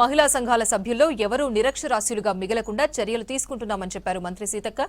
మహిళా సంఘాల సభ్యుల్లో ఎవరూ నిరక్షరాస్యులుగా మిగలకుండా చర్యలు తీసుకుంటున్నామని చెప్పారు మంత్రి సీతక్క.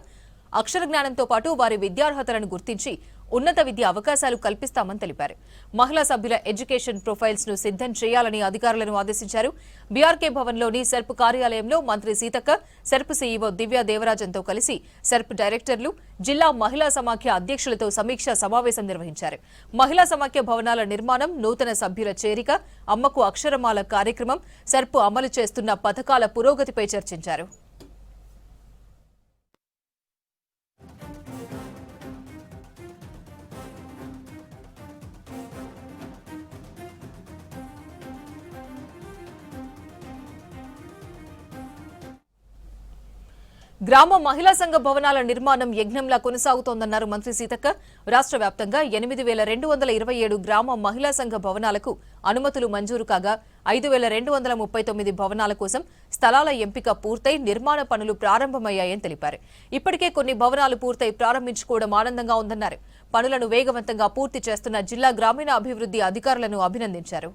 అక్షర జ్ఞానంతో పాటు వారి విద్యార్హతలను గుర్తించి ఉన్నత విద్య అవకాశాలు కల్పిస్తామని తెలిపారు. మహిళా సభ్యుల ఎడ్యుకేషన్ ప్రొఫైల్స్ ను సిద్ధం చేయాలని అధికారులను ఆదేశించారు. బీఆర్కే భవన్లోని సెర్ప్ కార్యాలయంలో మంత్రి సీతక్క సెర్ప్ సీఈఓ దివ్య దేవరాజన్తో కలిసి సెర్ప్ డైరెక్టర్లు, జిల్లా మహిళా సమాఖ్య అధ్యక్షులతో సమీక్షా సమావేశం నిర్వహించారు. మహిళా సమాఖ్య భవనాల నిర్మాణం, నూతన సభ్యుల చేరిక, అమ్మకు అక్షరమాల కార్యక్రమం, సెర్ప్ అమలు చేస్తున్న పథకాల పురోగతిపై చర్చించారు. గ్రామ మహిళా సంఘ భవనాల నిర్మాణం యజ్ఞంలా కొనసాగుతోందన్నారు మంత్రి సీతక్క. రాష్ట్ర వ్యాప్తంగా 8,227 గ్రామ మహిళా సంఘ భవనాలకు అనుమతులు మంజూరు కాగా 5,239 భవనాల కోసం స్థలాల ఎంపిక పూర్తయి నిర్మాణ పనులు ప్రారంభమయ్యాయని తెలిపారు. ఇప్పటికే కొన్ని భవనాలు పూర్తయి ప్రారంభించుకోవడం ఆనందంగా ఉందన్నారు. పనులను వేగవంతంగా పూర్తి చేస్తున్న జిల్లా గ్రామీణ అభివృద్ధి అధికారులను అభినందించారు.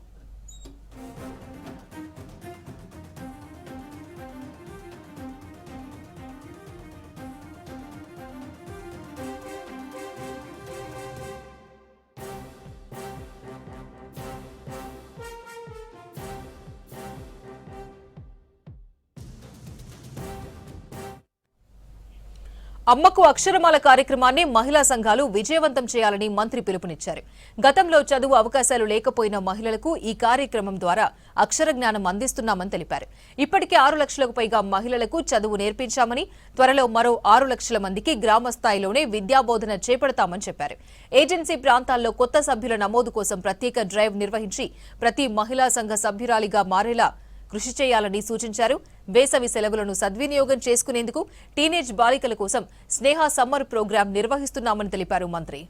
అమ్మకు అక్షరమాల కార్యక్రమాన్ని మహిళా సంఘాలు విజయవంతం చేయాలని మంత్రి పిలుపునిచ్చారు. గతంలో చదువు అవకాశాలు లేకపోయిన మహిళలకు ఈ కార్యక్రమం ద్వారా అక్షర జ్ఞానం అందిస్తున్నామని తెలిపారు. ఇప్పటికే 6 లక్షలకు పైగా మహిళలకు చదువు నేర్పించామని, త్వరలో మరో 6 లక్షల మందికి గ్రామ స్థాయిలోనే విద్యాబోధన చేపడతామని చెప్పారు. ఏజెన్సీ ప్రాంతాల్లో కొత్త సభ్యుల నమోదు కోసం ప్రత్యేక డ్రైవ్ నిర్వహించి ప్రతి మహిళా సంఘ సభ్యురాలిగా మారేలా కృషి చేయాలని సూచించారు. వేసవి సెలవులను సద్వినియోగం చేసుకునేందుకు టీనేజ్ బాలికల కోసం స్నేహ సమ్మర్ ప్రోగ్రాం నిర్వహిస్తున్నామని తెలిపారు మంత్రి.